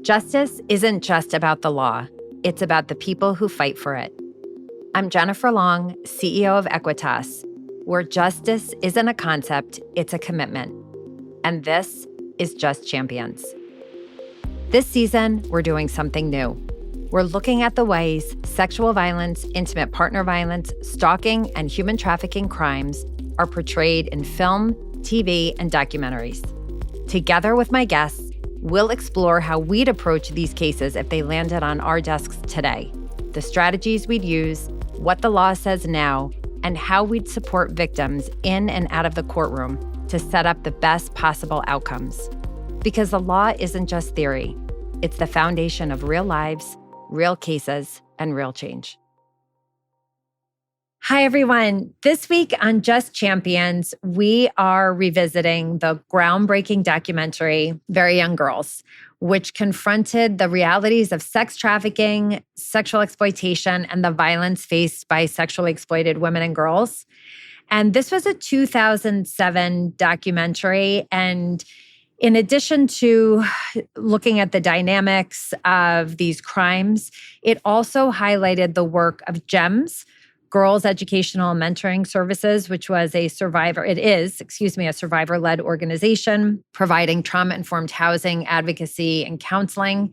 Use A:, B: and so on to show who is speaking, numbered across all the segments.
A: Justice isn't just about the law. It's about the people who fight for it. I'm Jennifer Long, CEO of Equitas, where justice isn't a concept, it's a commitment. And this is Just Champions. This season, we're doing something new. We're looking at the ways sexual violence, intimate partner violence, stalking, and human trafficking crimes are portrayed in film, TV, and documentaries. Together with my guests, we'll explore how we'd approach these cases if they landed on our desks today, the strategies we'd use, what the law says now, and how we'd support victims in and out of the courtroom to set up the best possible outcomes. Because the law isn't just theory. It's the foundation of real lives, real cases, and real change. Hi, everyone. This week on Just Champions, we are revisiting the groundbreaking documentary, Very Young Girls, which confronted the realities of sex trafficking, sexual exploitation, and the violence faced by sexually exploited women and girls. And this was a 2007 documentary. And in addition to looking at the dynamics of these crimes, it also highlighted the work of GEMS, Girls Educational Mentoring Services, which was a survivor-led organization providing trauma-informed housing, advocacy, and counseling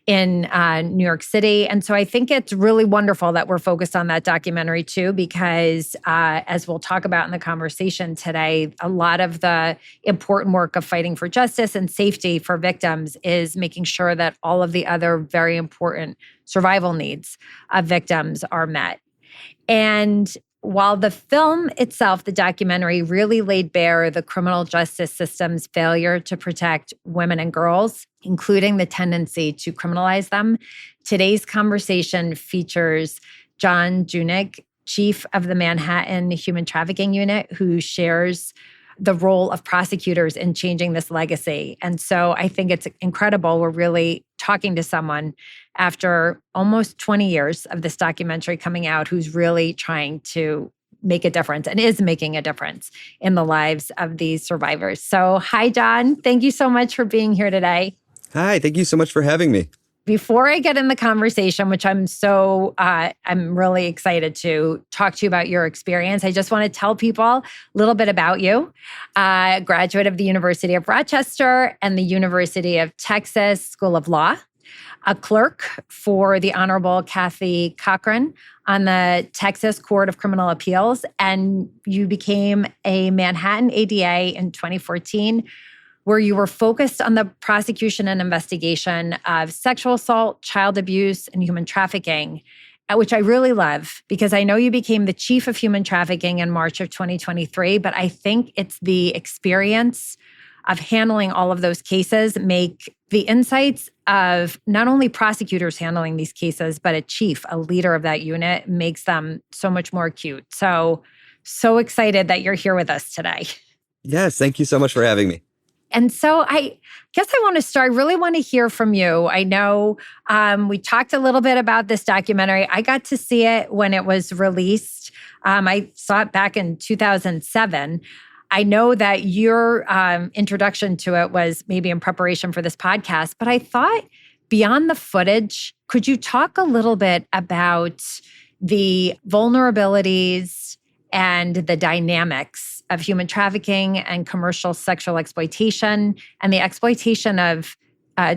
A: in New York City. And so I think it's really wonderful that we're focused on that documentary too, because as we'll talk about in the conversation today, a lot of the important work of fighting for justice and safety for victims is making sure that all of the other very important survival needs of victims are met. And while the film itself, the documentary, really laid bare the criminal justice system's failure to protect women and girls, including the tendency to criminalize them, today's conversation features Jon Junig, chief of the Manhattan Human Trafficking Unit, who shares the role of prosecutors in changing this legacy. And so I think it's incredible. We're really talking to someone after almost 20 years of this documentary coming out who's really trying to make a difference and is making a difference in the lives of these survivors. So hi, Jon. Thank you so much for being here today.
B: Hi, thank you so much for having me.
A: Before I get in the conversation, which I'm really excited to talk to you about your experience, I just want to tell people a little bit about you. A graduate of the University of Rochester and the University of Texas School of Law, a clerk for the Honorable Kathy Cochran on the Texas Court of Criminal Appeals, and you became a Manhattan ADA in 2014, where you were focused on the prosecution and investigation of sexual assault, child abuse, and human trafficking, which I really love because I know you became the chief of human trafficking in March of 2023, but I think it's the experience of handling all of those cases make the insights of not only prosecutors handling these cases, but a chief, a leader of that unit, makes them so much more acute. So excited that you're here with us today.
B: Yes, thank you so much for having me.
A: And so I guess I want to start, I really want to hear from you. I know we talked a little bit about this documentary. I got to see it when it was released. I saw it back in 2007. I know that your introduction to it was maybe in preparation for this podcast, but I thought beyond the footage, could you talk a little bit about the vulnerabilities and the dynamics of human trafficking and commercial sexual exploitation and the exploitation of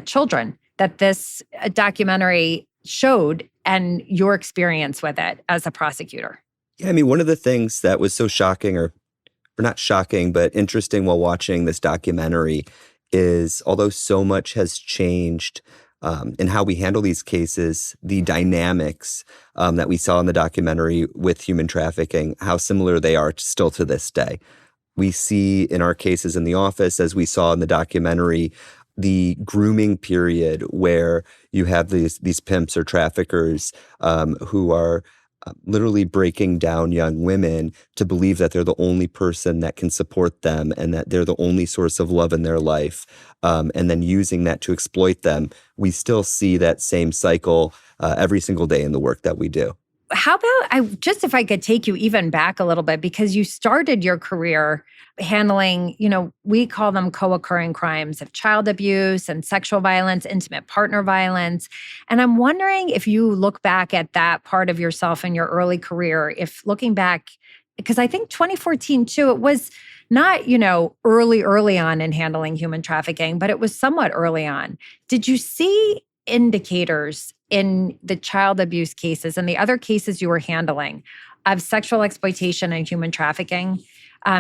A: children that this documentary showed and your experience with it as a prosecutor?
B: Yeah, I mean, one of the things that was so shocking or not shocking, but interesting while watching this documentary is although so much has changed in how we handle these cases, the dynamics that we saw in the documentary with human trafficking, how similar they are still to this day. We see in our cases in the office, as we saw in the documentary, the grooming period where you have these pimps or traffickers who are literally breaking down young women to believe that they're the only person that can support them and that they're the only source of love in their life, and then using that to exploit them. We still see that same cycle every single day in the work that we do.
A: How about if I could take you even back a little bit, because you started your career handling, we call them co-occurring crimes of child abuse and sexual violence, intimate partner violence. And I'm wondering if you look back at that part of yourself in your early career, if looking back, because I think 2014 too, it was not, early on in handling human trafficking, but it was somewhat early on. Did you see indicators in the child abuse cases and the other cases you were handling of sexual exploitation and human trafficking,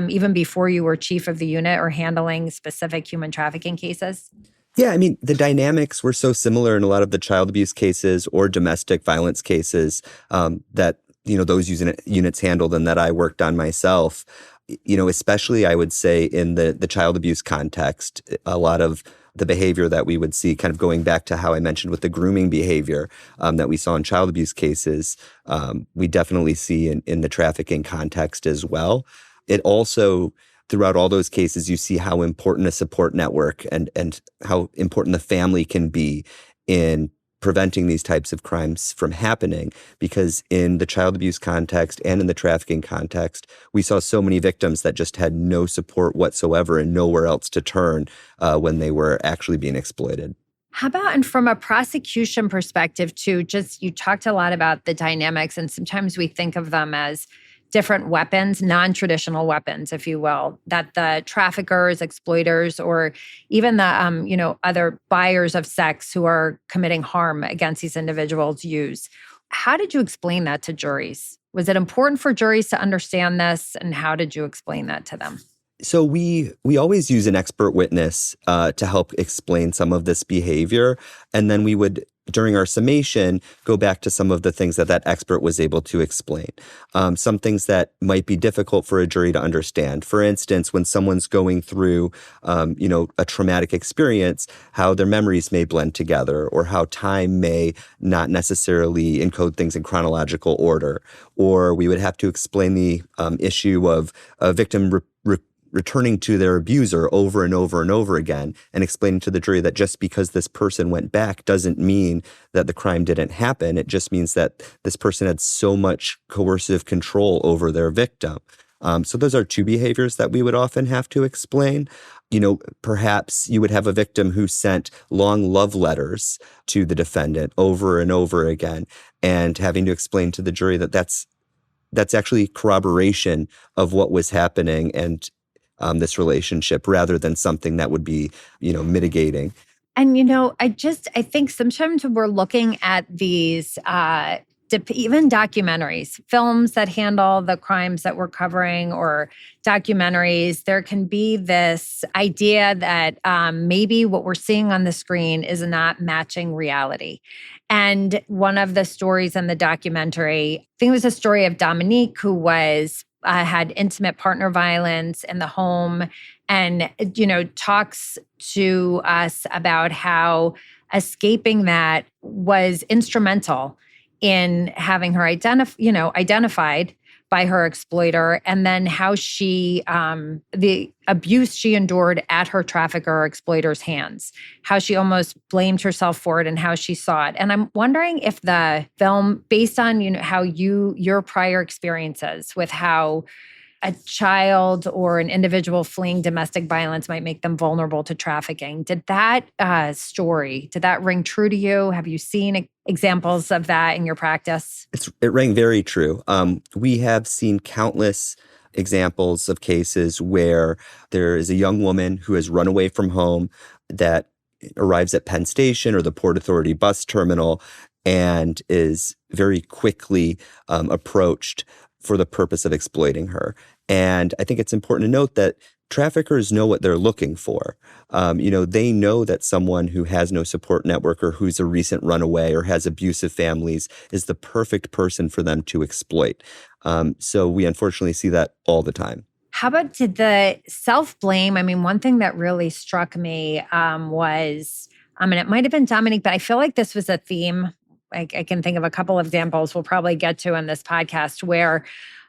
A: even before you were chief of the unit or handling specific human trafficking cases?
B: Yeah, I mean, the dynamics were so similar in a lot of the child abuse cases or domestic violence cases that, those units handled and that I worked on myself. Especially I would say in the child abuse context, a lot of the behavior that we would see, kind of going back to how I mentioned with the grooming behavior that we saw in child abuse cases, we definitely see in the trafficking context as well. It also, throughout all those cases, you see how important a support network and how important the family can be in preventing these types of crimes from happening. Because in the child abuse context and in the trafficking context, we saw so many victims that just had no support whatsoever and nowhere else to turn when they were actually being exploited.
A: How about, and from a prosecution perspective too, just you talked a lot about the dynamics, and sometimes we think of them as different weapons, non-traditional weapons, if you will, that the traffickers, exploiters, or even the other buyers of sex who are committing harm against these individuals use. How did you explain that to juries? Was it important for juries to understand this, and how did you explain that to them?
B: So we always use an expert witness to help explain some of this behavior, and then we would, during our summation, go back to some of the things that expert was able to explain. Some things that might be difficult for a jury to understand. For instance, when someone's going through, a traumatic experience, how their memories may blend together, or how time may not necessarily encode things in chronological order. Or we would have to explain the issue of a victim returning to their abuser over and over and over again, and explaining to the jury that just because this person went back doesn't mean that the crime didn't happen. It just means that this person had so much coercive control over their victim. So those are two behaviors that we would often have to explain. Perhaps you would have a victim who sent long love letters to the defendant over and over again, and having to explain to the jury that that's actually corroboration of what was happening and this relationship, rather than something that would be, mitigating.
A: And, I think sometimes we're looking at these, even documentaries, films that handle the crimes that we're covering, or documentaries, there can be this idea that maybe what we're seeing on the screen is not matching reality. And one of the stories in the documentary, I think it was a story of Dominique, who had intimate partner violence in the home, and talks to us about how escaping that was instrumental in having her identified by her exploiter, and then how she the abuse she endured at her trafficker or exploiter's hands, how she almost blamed herself for it, and how she saw it. And I'm wondering if the film, based on how your prior experiences with how a child or an individual fleeing domestic violence might make them vulnerable to trafficking, did that ring true to you? Have you seen examples of that in your practice?
B: It rang very true. We have seen countless examples of cases where there is a young woman who has run away from home that arrives at Penn Station or the Port Authority bus terminal and is very quickly approached for the purpose of exploiting her. And I think it's important to note that traffickers know what they're looking for. They know that someone who has no support network, or who's a recent runaway, or has abusive families, is the perfect person for them to exploit. So we unfortunately see that all the time.
A: How about the self-blame? I mean, one thing that really struck me was, it might have been Dominique, but I feel like this was a theme. I can think of a couple of examples we'll probably get to in this podcast, where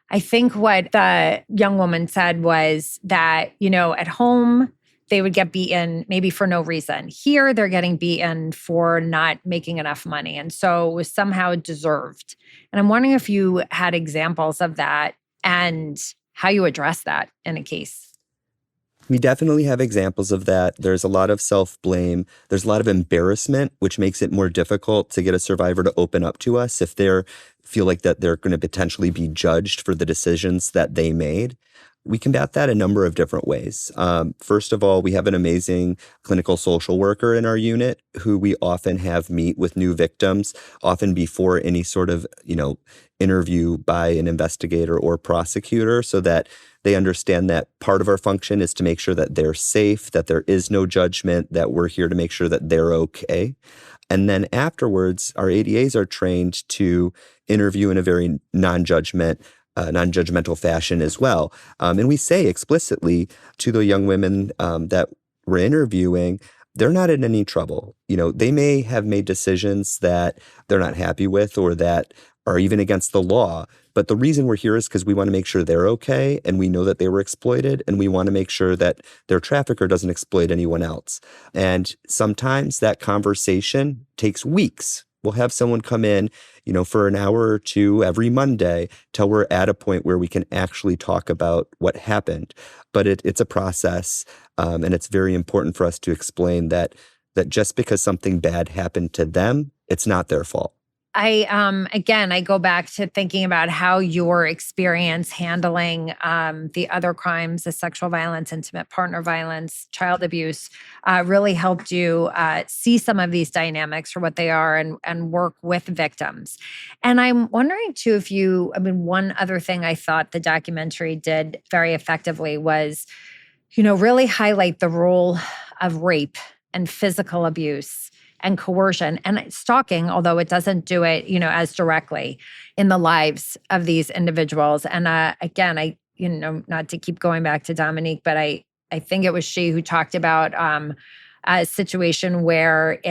A: I think what the young woman said was that, at home, they would get beaten maybe for no reason. Here, they're getting beaten for not making enough money. And so it was somehow deserved. And I'm wondering if you had examples of that and how you address that in a case.
B: We definitely have examples of that. There's a lot of self-blame. There's a lot of embarrassment, which makes it more difficult to get a survivor to open up to us if they feel like that they're going to potentially be judged for the decisions that they made. We combat that a number of different ways. First of all, we have an amazing clinical social worker in our unit who we often have meet with new victims, often before any sort of, interview by an investigator or prosecutor, so that they understand that part of our function is to make sure that they're safe, that there is no judgment, that we're here to make sure that they're okay. And then afterwards, our ADAs are trained to interview in a very non-judgmental fashion as well. And we say explicitly to the young women that we're interviewing, they're not in any trouble. They may have made decisions that they're not happy with or that are even against the law. But the reason we're here is because we want to make sure they're okay, and we know that they were exploited, and we want to make sure that their trafficker doesn't exploit anyone else. And sometimes that conversation takes weeks. We'll have someone come in, for an hour or two every Monday till we're at a point where we can actually talk about what happened. But it's a process, and it's very important for us to explain that just because something bad happened to them, it's not their fault.
A: I go back to thinking about how your experience handling the other crimes, the sexual violence, intimate partner violence, child abuse, really helped you see some of these dynamics for what they are and work with victims. And I'm wondering too one other thing I thought the documentary did very effectively was, really highlight the role of rape and physical abuse and coercion and stalking, although it doesn't do it, as directly in the lives of these individuals. And again, not to keep going back to Dominique, but I think it was she who talked about a situation where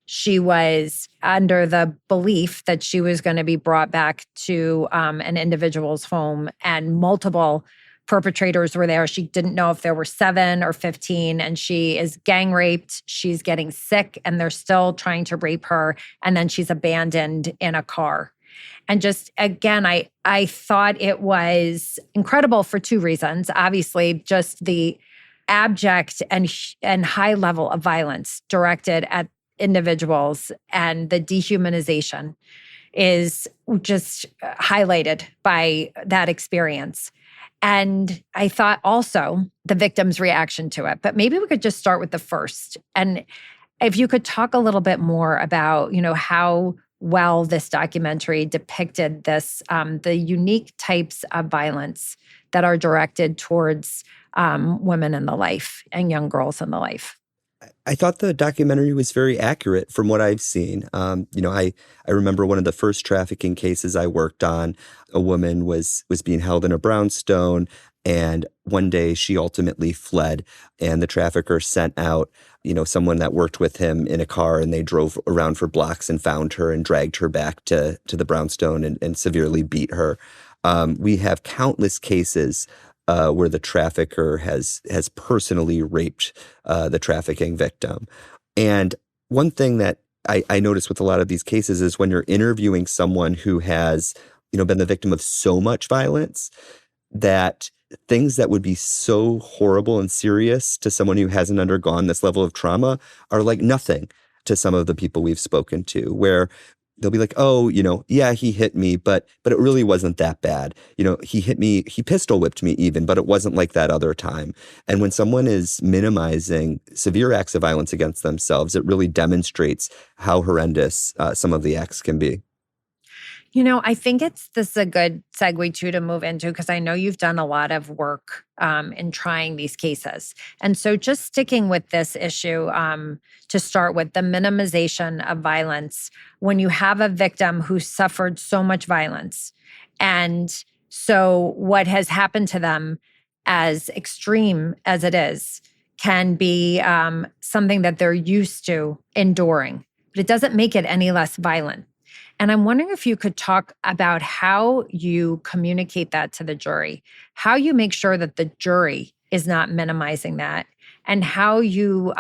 A: she was under the belief that she was going to be brought back to an individual's home, and multiple perpetrators were there. She didn't know if there were 7 or 15, and she is gang raped. She's getting sick, and they're still trying to rape her. And then she's abandoned in a car. And just, again, I thought it was incredible for 2 reasons. Obviously, just the abject and high level of violence directed at individuals, and the dehumanization is just highlighted by that experience. And I thought also the victim's reaction to it. But maybe we could just start with the first. And if you could talk a little bit more about, how well this documentary depicted this, the unique types of violence that are directed towards women in the life and young girls in the life.
B: I thought the documentary was very accurate from what I've seen. I remember one of the first trafficking cases I worked on. A woman was being held in a brownstone, and one day she ultimately fled, and the trafficker sent out, someone that worked with him in a car, and they drove around for blocks and found her and dragged her back to the brownstone and severely beat her. We have countless cases where the trafficker has personally raped the trafficking victim. And one thing that I notice with a lot of these cases is when you're interviewing someone who has, been the victim of so much violence, that things that would be so horrible and serious to someone who hasn't undergone this level of trauma are like nothing to some of the people we've spoken to, where they'll be like, oh, yeah, he hit me, but it really wasn't that bad. He hit me, he pistol whipped me even, but it wasn't like that other time. And when someone is minimizing severe acts of violence against themselves, it really demonstrates how horrendous some of the acts can be.
A: I think this is a good segue too to move into, because I know you've done a lot of work in trying these cases. And so just sticking with this issue to start with, the minimization of violence, when you have a victim who suffered so much violence, and so what has happened to them, as extreme as it is, can be something that they're used to enduring, but it doesn't make it any less violent. And I'm wondering if you could talk about how you communicate that to the jury, how you make sure that the jury is not minimizing that, and how you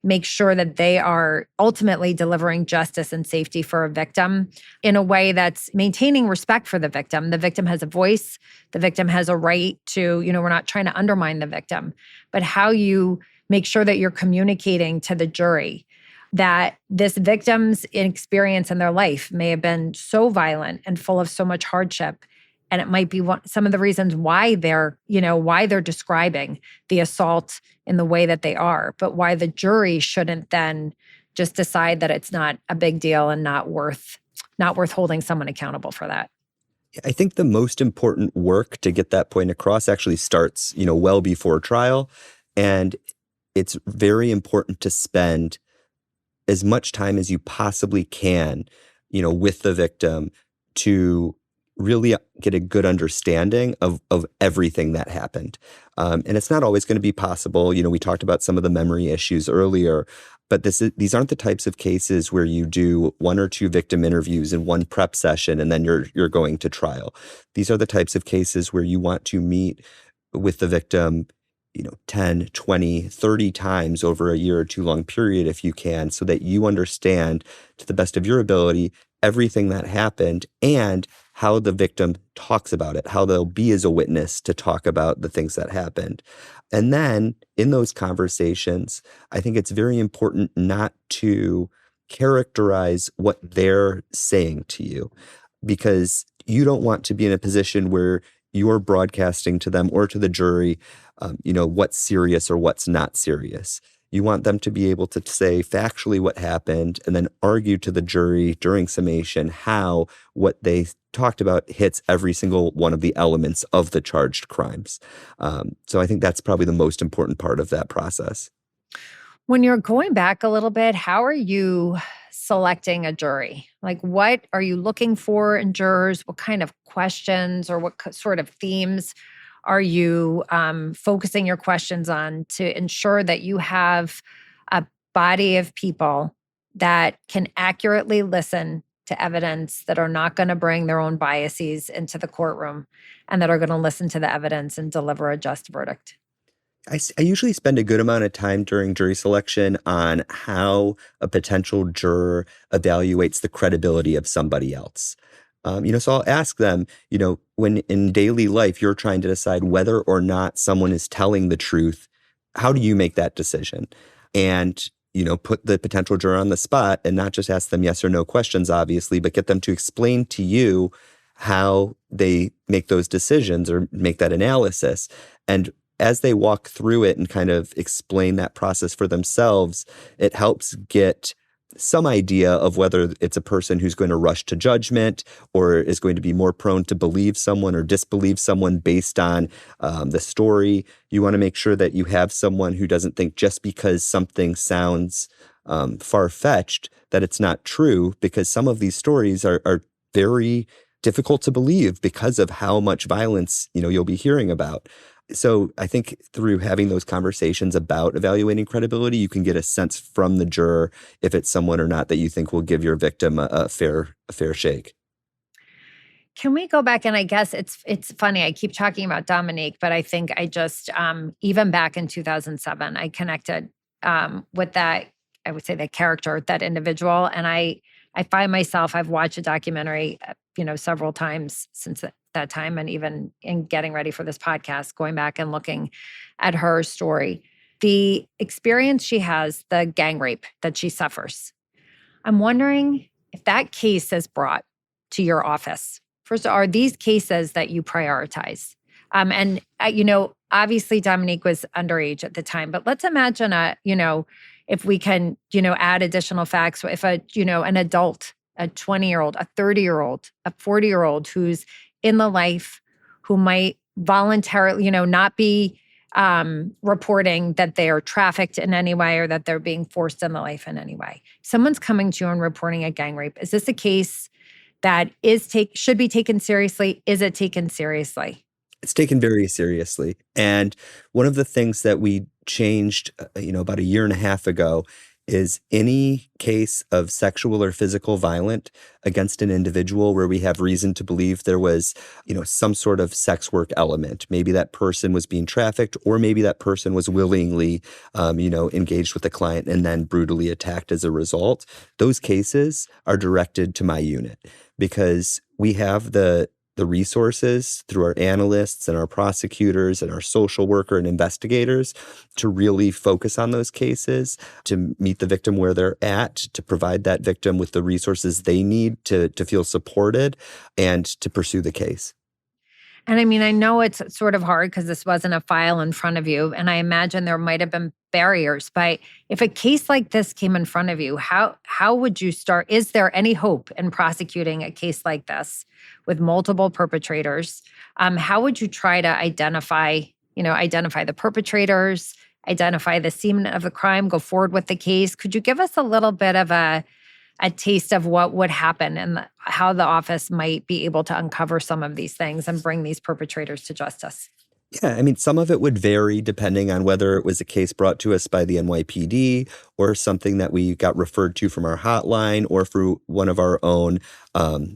A: make sure that they are ultimately delivering justice and safety for a victim in a way that's maintaining respect for the victim. The victim has a voice. The victim has a right to, we're not trying to undermine the victim, but how you make sure that you're communicating to the jury that this victim's experience in their life may have been so violent and full of so much hardship. And it might be some of the reasons why they're describing the assault in the way that they are, but why the jury shouldn't then just decide that it's not a big deal and not worth holding someone accountable for that.
B: I think the most important work to get that point across actually starts, well before trial. And it's very important to spend as much time as you possibly can, with the victim to really get a good understanding of everything that happened. And it's not always going to be possible. We talked about some of the memory issues earlier, but these aren't the types of cases where you do one or two victim interviews in one prep session and then you're going to trial. These are the types of cases where you want to meet with the victim 10, 20, 30 times over a year or two long period if you can, so that you understand to the best of your ability everything that happened and how the victim talks about it, how they'll be as a witness to talk about the things that happened. And then in those conversations, I think it's very important not to characterize what they're saying to you, because you don't want to be in a position where you're broadcasting to them or to the jury what's serious or what's not serious. You want them to be able to say factually what happened and then argue to the jury during summation how what they talked about hits every single one of the elements of the charged crimes. So I think that's probably the most important part of that process.
A: When you're going back a little bit, how are you selecting a jury? Like, what are you looking for in jurors? What kind of questions or what sort of themes are you focusing your questions on to ensure that you have a body of people that can accurately listen to evidence, that are not going to bring their own biases into the courtroom, and that are going to listen to the evidence and deliver a just verdict?
B: I usually spend a good amount of time during jury selection on how a potential juror evaluates the credibility of somebody else. So I'll ask them, when in daily life you're trying to decide whether or not someone is telling the truth, how do you make that decision? And, put the potential juror on the spot and not just ask them yes or no questions, obviously, but get them to explain to you how they make those decisions or make that analysis. And as they walk through it and kind of explain that process for themselves, it helps get some idea of whether it's a person who's going to rush to judgment or is going to be more prone to believe someone or disbelieve someone based on the story. You want to make sure that you have someone who doesn't think just because something sounds far-fetched that it's not true, because some of these stories are very difficult to believe because of how much violence you'll be hearing about. So I think through having those conversations about evaluating credibility, you can get a sense from the juror if it's someone or not that you think will give your victim a fair shake.
A: Can we go back? And I guess it's funny. I keep talking about Dominique, but I think I just even back in 2007, I connected with that. I would say that character, that individual, and I find myself. I've watched a documentary, several times since that time, and even in getting ready for this podcast, going back and looking at her story, the experience she has, the gang rape that she suffers. I'm wondering if that case is brought to your office. First, are these cases that you prioritize? Obviously Dominique was underage at the time, but let's imagine if we can, add additional facts, if an adult, a 20-year-old, a 30-year-old, a 40-year-old who's in the life, who might voluntarily, not be reporting that they are trafficked in any way or that they're being forced in the life in any way. Someone's coming to you and reporting a gang rape. Is this a case that should be taken seriously? Is it taken seriously?
B: It's taken very seriously. And one of the things that we changed, about a year and a half ago is any case of sexual or physical violence against an individual where we have reason to believe there was, some sort of sex work element. Maybe that person was being trafficked, or maybe that person was willingly, engaged with the client and then brutally attacked as a result. Those cases are directed to my unit because we have the resources through our analysts and our prosecutors and our social worker and investigators to really focus on those cases, to meet the victim where they're at, to provide that victim with the resources they need to feel supported and to pursue the case.
A: And I mean, I know it's sort of hard because this wasn't a file in front of you, and I imagine there might have been barriers. But if a case like this came in front of you, how would you start? Is there any hope in prosecuting a case like this with multiple perpetrators? How would you try to identify the perpetrators, identify the scene of the crime, go forward with the case? Could you give us a little bit of a taste of what would happen and how the office might be able to uncover some of these things and bring these perpetrators to justice?
B: Yeah, I mean, some of it would vary depending on whether it was a case brought to us by the NYPD or something that we got referred to from our hotline or through one of our own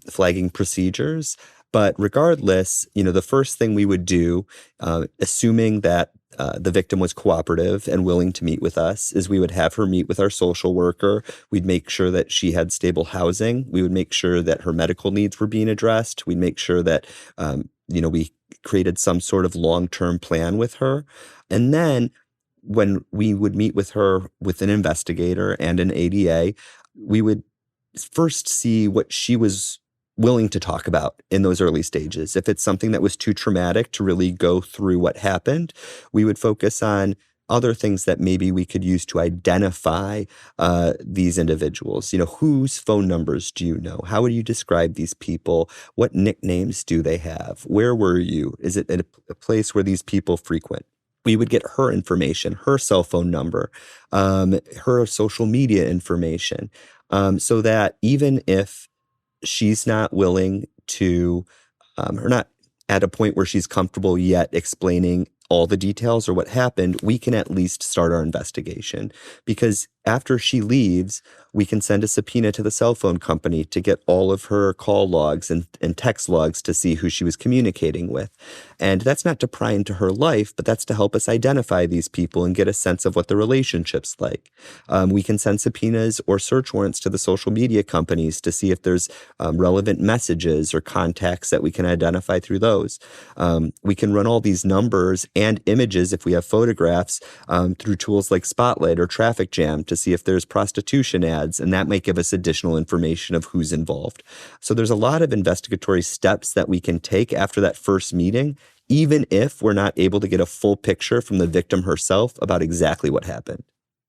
B: flagging procedures. But regardless, the first thing we would do, assuming that the victim was cooperative and willing to meet with us, is we would have her meet with our social worker. We'd make sure that she had stable housing. We would make sure that her medical needs were being addressed. We'd make sure that, we created some sort of long-term plan with her. And then when we would meet with her with an investigator and an ADA, we would first see what she was willing to talk about in those early stages. If it's something that was too traumatic to really go through what happened, we would focus on other things that maybe we could use to identify these individuals. Whose phone numbers do you know? How would you describe these people? What nicknames do they have? Where were you? Is it a place where these people frequent? We would get her information, her cell phone number, her social media information, so that even if she's not willing to, or not at a point where she's comfortable yet explaining all the details or what happened, we can at least start our investigation. Because after she leaves, we can send a subpoena to the cell phone company to get all of her call logs and text logs to see who she was communicating with. And that's not to pry into her life, but that's to help us identify these people and get a sense of what the relationship's like. We can send subpoenas or search warrants to the social media companies to see if there's relevant messages or contacts that we can identify through those. We can run all these numbers and images, if we have photographs, through tools like Spotlight or Traffic Jam to see if there's prostitution ads, and that might give us additional information of who's involved. So there's a lot of investigatory steps that we can take after that first meeting, even if we're not able to get a full picture from the victim herself about exactly what happened.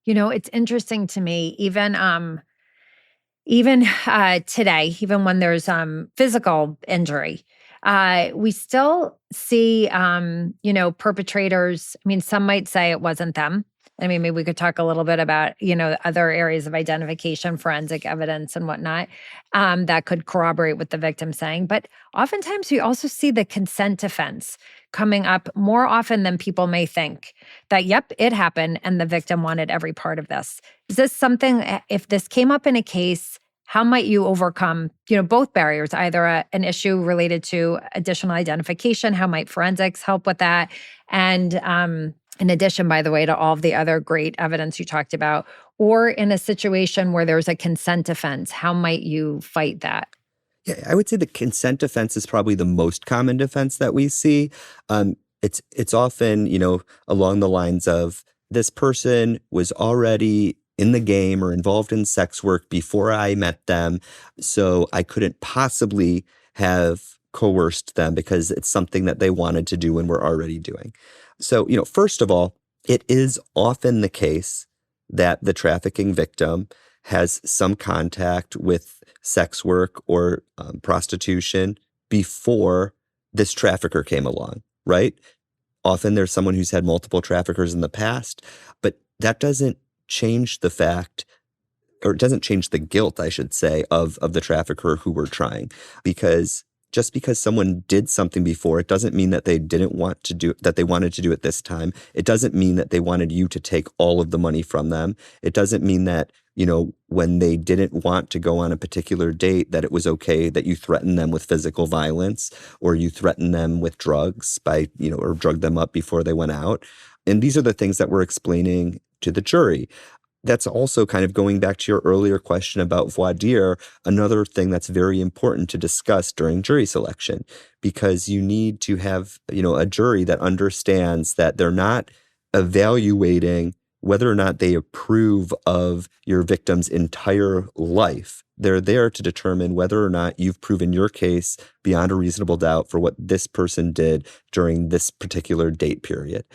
A: It's interesting to me, even today, even when there's physical injury, we still see, perpetrators. I mean, some might say it wasn't them. I mean, maybe we could talk a little bit about, other areas of identification, forensic evidence and whatnot, that could corroborate what the victim's saying. But oftentimes we also see the consent offense coming up more often than people may think, that, yep, it happened and the victim wanted every part of this. Is this something, if this came up in a case, how might you overcome, both barriers, either an issue related to additional identification? How might forensics help with that? And in addition, by the way, to all of the other great evidence you talked about, or in a situation where there's a consent offense, how might you fight that?
B: Yeah, I would say the consent offense is probably the most common defense that we see. It's often, along the lines of, this person was already in the game or involved in sex work before I met them, so I couldn't possibly have coerced them because it's something that they wanted to do and were already doing. So, first of all, it is often the case that the trafficking victim has some contact with sex work or prostitution before this trafficker came along, right? Often there's someone who's had multiple traffickers in the past, but that doesn't change the fact, or it doesn't change the guilt, I should say, of the trafficker who we're trying. Because just because someone did something before, it doesn't mean that they didn't want to do that they wanted to do it this time. It doesn't mean that they wanted you to take all of the money from them. It doesn't mean that, when they didn't want to go on a particular date, that it was okay that you threatened them with physical violence or you threatened them with drugs or drugged them up before they went out. And these are the things that we're explaining to the jury. That's also kind of going back to your earlier question about voir dire, another thing that's very important to discuss during jury selection, because you need to have, a jury that understands that they're not evaluating whether or not they approve of your victim's entire life. They're there to determine whether or not you've proven your case beyond a reasonable doubt for what this person did during this particular date period.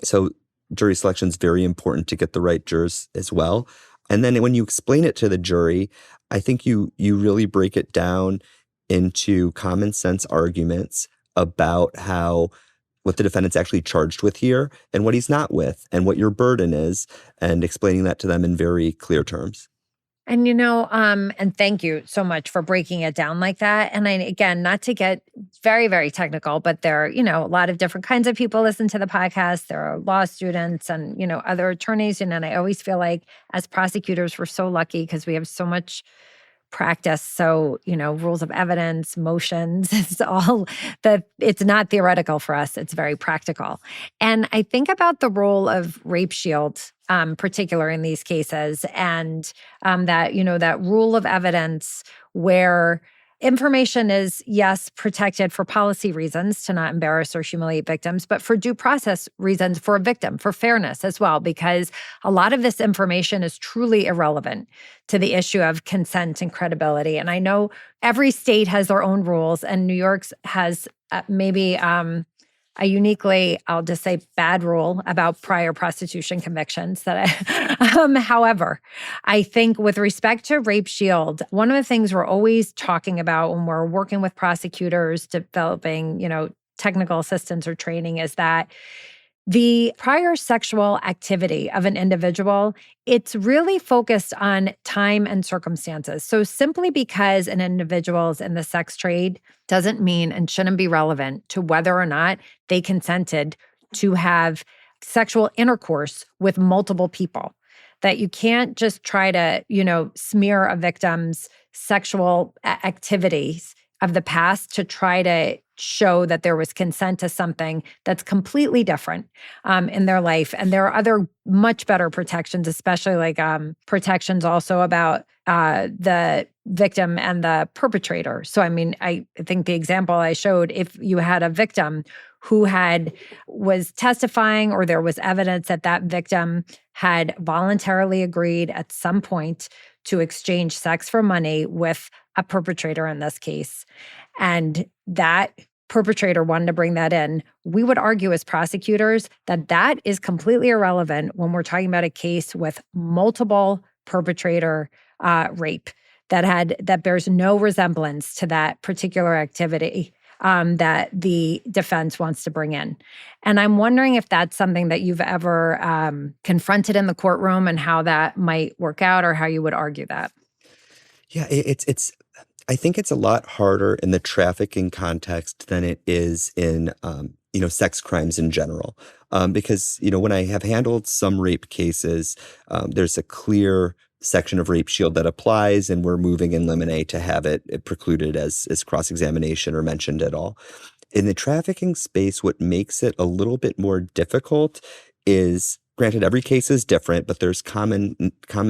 B: So jury selection is very important to get the right jurors as well. And then when you explain it to the jury, I think you really break it down into common sense arguments about what the defendant's actually charged with here and what he's not with and what your burden is, and explaining that to them in very clear terms.
A: And, and thank you so much for breaking it down like that. And again, not to get very, very technical, but there are, a lot of different kinds of people listen to the podcast. There are law students and, other attorneys. And I always feel like as prosecutors, we're so lucky because we have so much practice. So, rules of evidence, motions, it's all that it's not theoretical for us. It's very practical. And I think about the role of rape shield, particular in these cases, and that rule of evidence where information is, yes, protected for policy reasons to not embarrass or humiliate victims, but for due process reasons for a victim, for fairness as well, because a lot of this information is truly irrelevant to the issue of consent and credibility. And I know every state has their own rules, and New York's has maybe a uniquely, I'll just say, bad rule about prior prostitution convictions. However, I think with respect to Rape Shield, one of the things we're always talking about when we're working with prosecutors, developing, technical assistance or training, is that the prior sexual activity of an individual, it's really focused on time and circumstances. So simply because an individual is in the sex trade doesn't mean and shouldn't be relevant to whether or not they consented to have sexual intercourse with multiple people. That you can't just try to, smear a victim's sexual activities of the past to try to show that there was consent to something that's completely different in their life. And there are other much better protections, especially like protections also about the victim and the perpetrator. So, I think the example I showed, if you had a victim who was testifying or there was evidence that that victim had voluntarily agreed at some point to exchange sex for money with a perpetrator in this case, and that perpetrator wanted to bring that in, we would argue as prosecutors that that is completely irrelevant when we're talking about a case with multiple perpetrator rape that bears no resemblance to that particular activity that the defense wants to bring in. And I'm wondering if that's something that you've ever confronted in the courtroom and how that might work out or how you would argue that.
B: Yeah, I think it's a lot harder in the trafficking context than it is in, sex crimes in general. Because, when I have handled some rape cases, there's a clear section of Rape Shield that applies, and we're moving in limine to have it precluded as cross-examination or mentioned at all. In the trafficking space, what makes it a little bit more difficult is, granted, every case is different, but there's common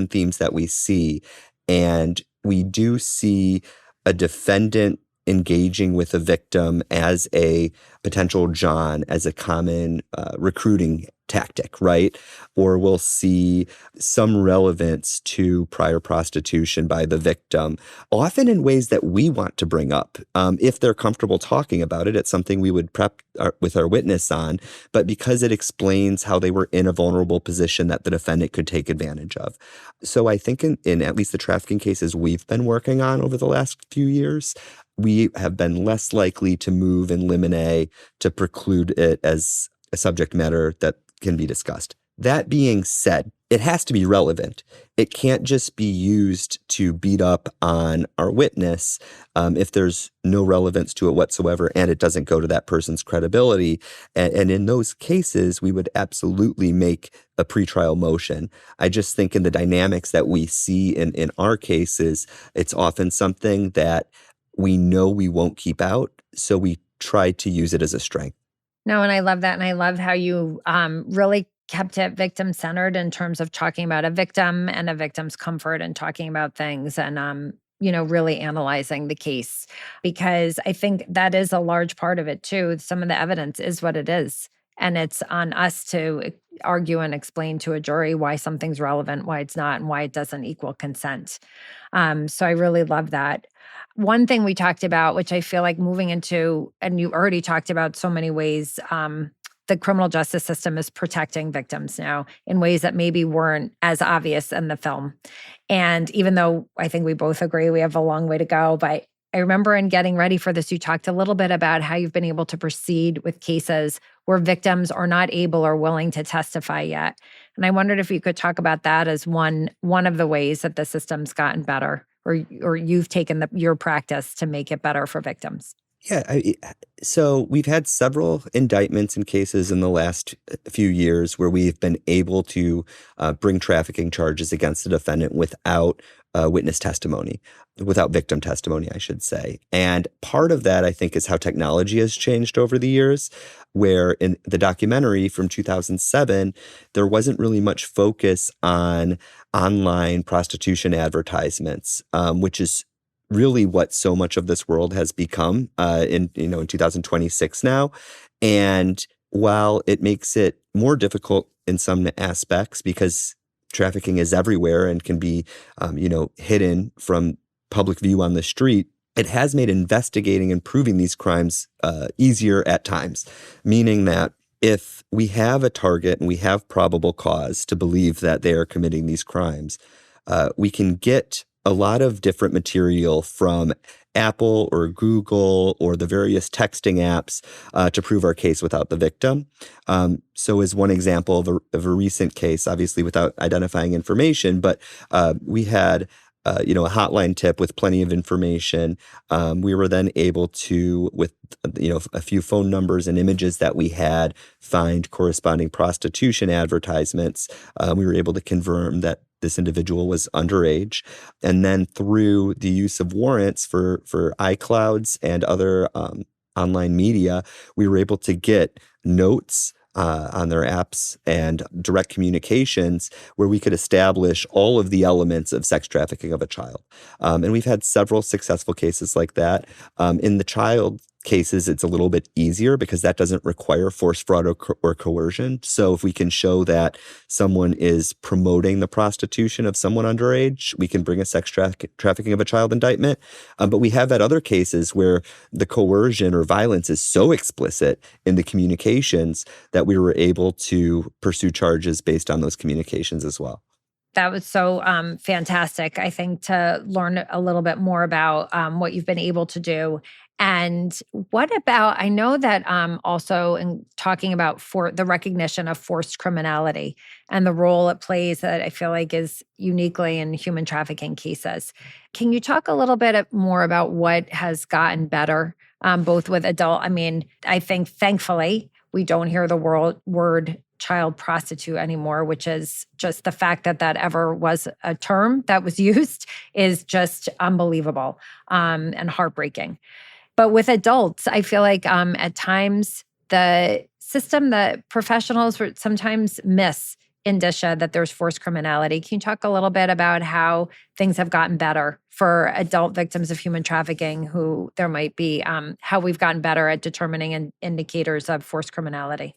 B: themes that we see. And we do see a defendant engaging with a victim as a potential John, as a common recruiting tactic, right? Or we'll see some relevance to prior prostitution by the victim, often in ways that we want to bring up. If they're comfortable talking about it, it's something we would prep with our witness on, but because it explains how they were in a vulnerable position that the defendant could take advantage of. So I think in at least the trafficking cases we've been working on over the last few years, we have been less likely to move in limine to preclude it as a subject matter that can be discussed. That being said, it has to be relevant. It can't just be used to beat up on our witness if there's no relevance to it whatsoever and it doesn't go to that person's credibility. And in those cases, we would absolutely make a pretrial motion. I just think in the dynamics that we see in our cases, it's often something that we know we won't keep out, so we try to use it as a strength.
A: No, and I love that, and I love how you really kept it victim-centered in terms of talking about a victim and a victim's comfort and talking about things and, really analyzing the case because I think that is a large part of it too. Some of the evidence is what it is, and it's on us to argue and explain to a jury why something's relevant, why it's not, and why it doesn't equal consent. So I really love that. One thing we talked about, which I feel like moving into, and you already talked about so many ways, the criminal justice system is protecting victims now in ways that maybe weren't as obvious in the film. And even though I think we both agree we have a long way to go, but I remember in getting ready for this, you talked a little bit about how you've been able to proceed with cases where victims are not able or willing to testify yet. And I wondered if you could talk about that as one of the ways that the system's gotten better, or you've taken your practice to make it better for victims.
B: Yeah, so we've had several indictments and cases in the last few years where we've been able to bring trafficking charges against the defendant without witness testimony, without victim testimony, I should say. And part of that, I think, is how technology has changed over the years, where in the documentary from 2007, there wasn't really much focus on online prostitution advertisements, which is really what so much of this world has become in 2026 now. And while it makes it more difficult in some aspects because trafficking is everywhere and can be hidden from public view on the street, it has made investigating and proving these crimes easier at times, meaning that if we have a target and we have probable cause to believe that they are committing these crimes, we can get a lot of different material from Apple or Google or the various texting apps to prove our case without the victim. So as one example of a recent case, obviously without identifying information, but we had a hotline tip with plenty of information. We were then able to, with a few phone numbers and images that we had, find corresponding prostitution advertisements. We were able to confirm that this individual was underage. And then through the use of warrants for iClouds and other online media, we were able to get notes on their apps and direct communications where we could establish all of the elements of sex trafficking of a child. And we've had several successful cases like that. In the child cases, it's a little bit easier because that doesn't require force, fraud, or coercion. So if we can show that someone is promoting the prostitution of someone underage, we can bring a sex trafficking of a child indictment. But we have had other cases where the coercion or violence is so explicit in the communications that we were able to pursue charges based on those communications as well.
A: That was so fantastic, I think, to learn a little bit more about what you've been able to do. And what about, I know that also in talking about the recognition of forced criminality and the role it plays that I feel like is uniquely in human trafficking cases. Can you talk a little bit more about what has gotten better, both with I think thankfully we don't hear the word child prostitute anymore, which is just the fact that ever was a term that was used is just unbelievable and heartbreaking. But with adults, I feel like at times the system, the professionals sometimes miss indicia that there's forced criminality. Can you talk a little bit about how things have gotten better for adult victims of human trafficking who there might be, how we've gotten better at determining indicators of forced criminality?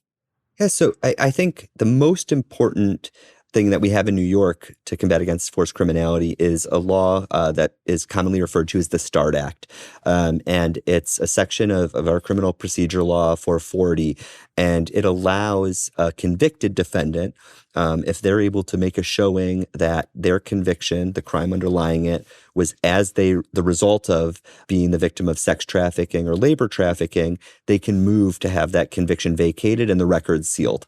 B: Yeah, so I think the most important thing that we have in New York to combat against forced criminality is a law that is commonly referred to as the START Act. And it's a section of our criminal procedure law 440, and it allows a convicted defendant if they're able to make a showing that their conviction, the crime underlying it, was the result of being the victim of sex trafficking or labor trafficking, they can move to have that conviction vacated and the record sealed.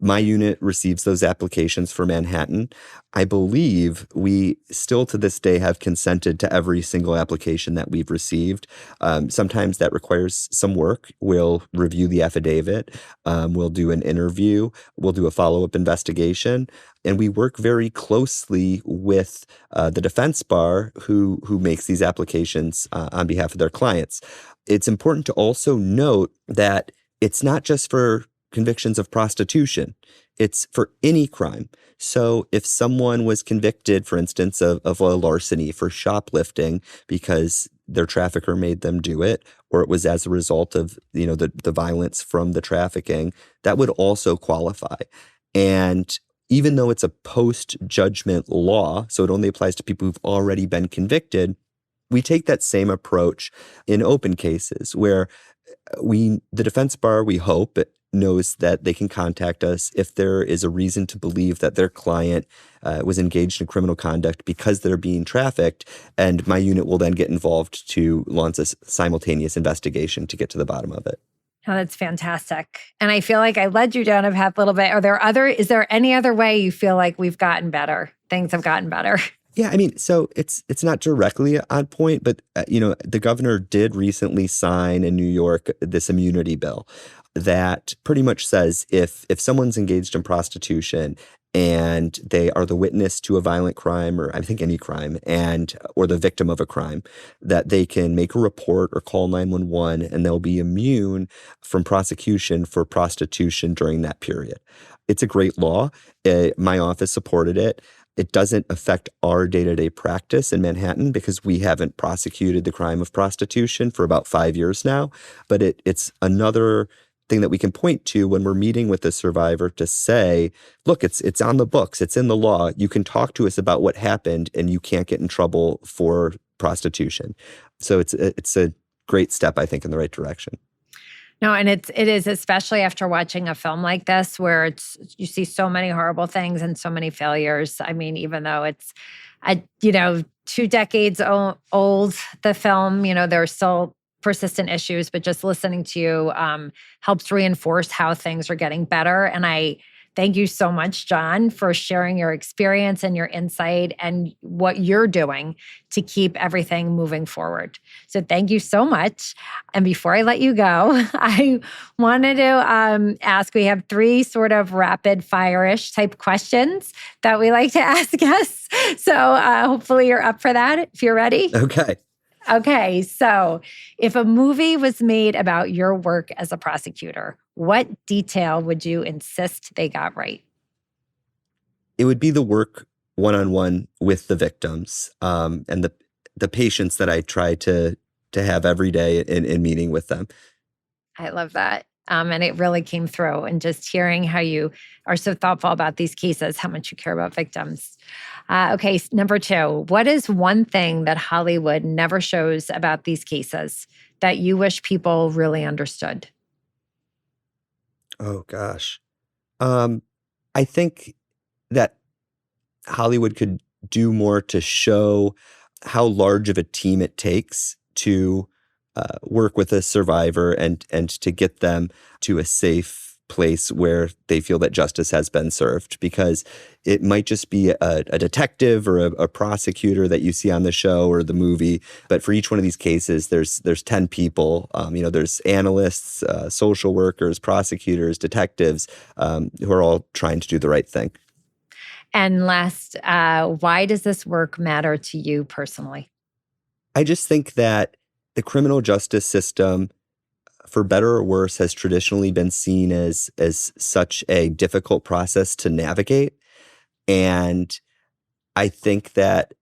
B: My unit receives those applications for Manhattan. I believe we still to this day have consented to every single application that we've received. Sometimes that requires some work. We'll review the affidavit. We'll do an interview. We'll do a follow-up investigation. And we work very closely with the defense bar who makes these applications on behalf of their clients. It's important to also note that it's not just for convictions of prostitution. It's for any crime. So if someone was convicted, for instance, of a larceny for shoplifting because their trafficker made them do it, or it was as a result of, the violence from the trafficking, that would also qualify. And even though it's a post-judgment law, so it only applies to people who've already been convicted, we take that same approach in open cases where the defense bar, we hope, knows that they can contact us if there is a reason to believe that their client was engaged in criminal conduct because they're being trafficked, and my unit will then get involved to launch a simultaneous investigation to get to the bottom of it.
A: Oh, that's fantastic. And I feel like I led you down a path a little bit. Is there any other way you feel like we've gotten better? Things have gotten better?
B: Yeah, I mean, so it's not directly on point, but the governor did recently sign in New York this immunity bill that pretty much says if someone's engaged in prostitution and they are the witness to a violent crime, or I think any crime, or the victim of a crime, that they can make a report or call 911 and they'll be immune from prosecution for prostitution during that period. It's a great law. My office supported it. It doesn't affect our day-to-day practice in Manhattan because we haven't prosecuted the crime of prostitution for about 5 years now. But it's another thing that we can point to when we're meeting with the survivor to say, look, it's on the books, it's in the law. You can talk to us about what happened and you can't get in trouble for prostitution. So it's a great step, I think, in the right direction.
A: No, and it is, especially after watching a film like this where you see so many horrible things and so many failures. I mean, even though it's 2 decades old, the film, there are still persistent issues, but just listening to you helps reinforce how things are getting better. And I thank you so much, Jon, for sharing your experience and your insight and what you're doing to keep everything moving forward. So thank you so much. And before I let you go, I wanted to ask, we have 3 sort of rapid fire-ish type questions that we like to ask guests. So hopefully you're up for that if you're ready. Okay, so if a movie was made about your work as a prosecutor, what detail would you insist they got right?
B: It would be the work one-on-one with the victims and the patience that I try to have every day in meeting with them.
A: I love that. And it really came through. And just hearing how you are so thoughtful about these cases, how much you care about victims. Okay, number 2, what is one thing that Hollywood never shows about these cases that you wish people really understood?
B: Oh, gosh. I think that Hollywood could do more to show how large of a team it takes to work with a survivor and to get them to a safe place where they feel that justice has been served, because it might just be a detective or a prosecutor that you see on the show or the movie, but for each one of these cases there's 10 people. There's analysts, social workers, prosecutors, detectives, who are all trying to do the right thing.
A: And last, why does this work matter to you personally?
B: I just think that the criminal justice system, for better or worse, has traditionally been seen as such a difficult process to navigate. And I think that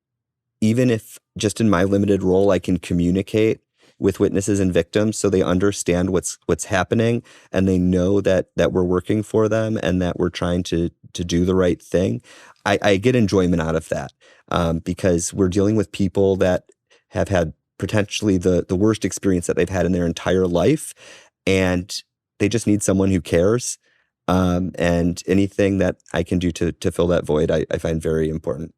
B: even if just in my limited role, I can communicate with witnesses and victims so they understand what's happening and they know that we're working for them and that we're trying to do the right thing, I get enjoyment out of that because we're dealing with people that have had potentially the worst experience that they've had in their entire life, and they just need someone who cares. And anything that I can do to fill that void, I find very important.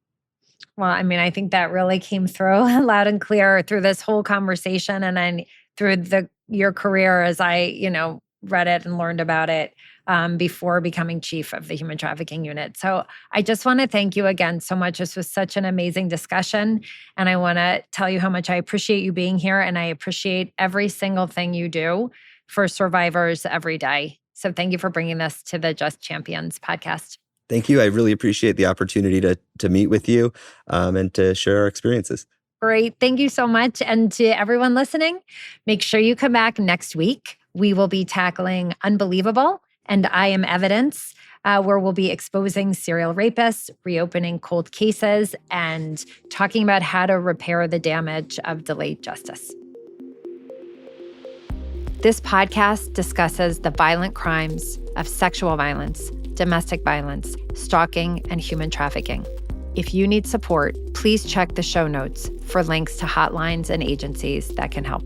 A: Well, I mean, I think that really came through loud and clear through this whole conversation, and then through your career as I, read it and learned about it before becoming chief of the human trafficking unit. So I just want to thank you again so much. This was such an amazing discussion, and I want to tell you how much I appreciate you being here, and I appreciate every single thing you do for survivors every day. So thank you for bringing this to the Just Champions podcast.
B: Thank you. I really appreciate the opportunity to meet with you and to share our experiences.
A: Great. Thank you so much. And to everyone listening, make sure you come back next week. We will be tackling Unbelievable and I Am Evidence, where we'll be exposing serial rapists, reopening cold cases, and talking about how to repair the damage of delayed justice. This podcast discusses the violent crimes of sexual violence, domestic violence, stalking, and human trafficking. If you need support, please check the show notes for links to hotlines and agencies that can help.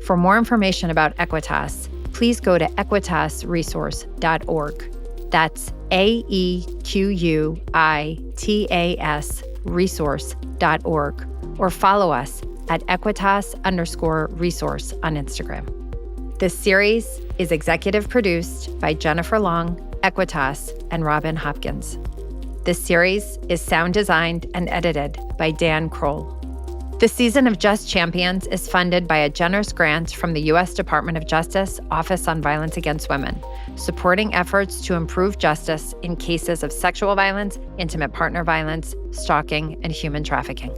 A: For more information about Equitas, please go to equitasresource.org. That's AEQUITAS resource.org, or follow us at Equitas_resource on Instagram. This series is executive produced by Jennifer Long, Equitas, and Robin Hopkins. This series is sound designed and edited by Dan Kroll. This season of Just Champions is funded by a generous grant from the U.S. Department of Justice Office on Violence Against Women, supporting efforts to improve justice in cases of sexual violence, intimate partner violence, stalking, and human trafficking.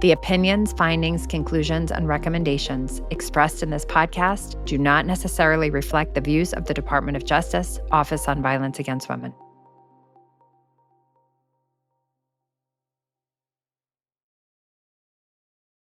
A: The opinions, findings, conclusions, and recommendations expressed in this podcast do not necessarily reflect the views of the Department of Justice Office on Violence Against Women.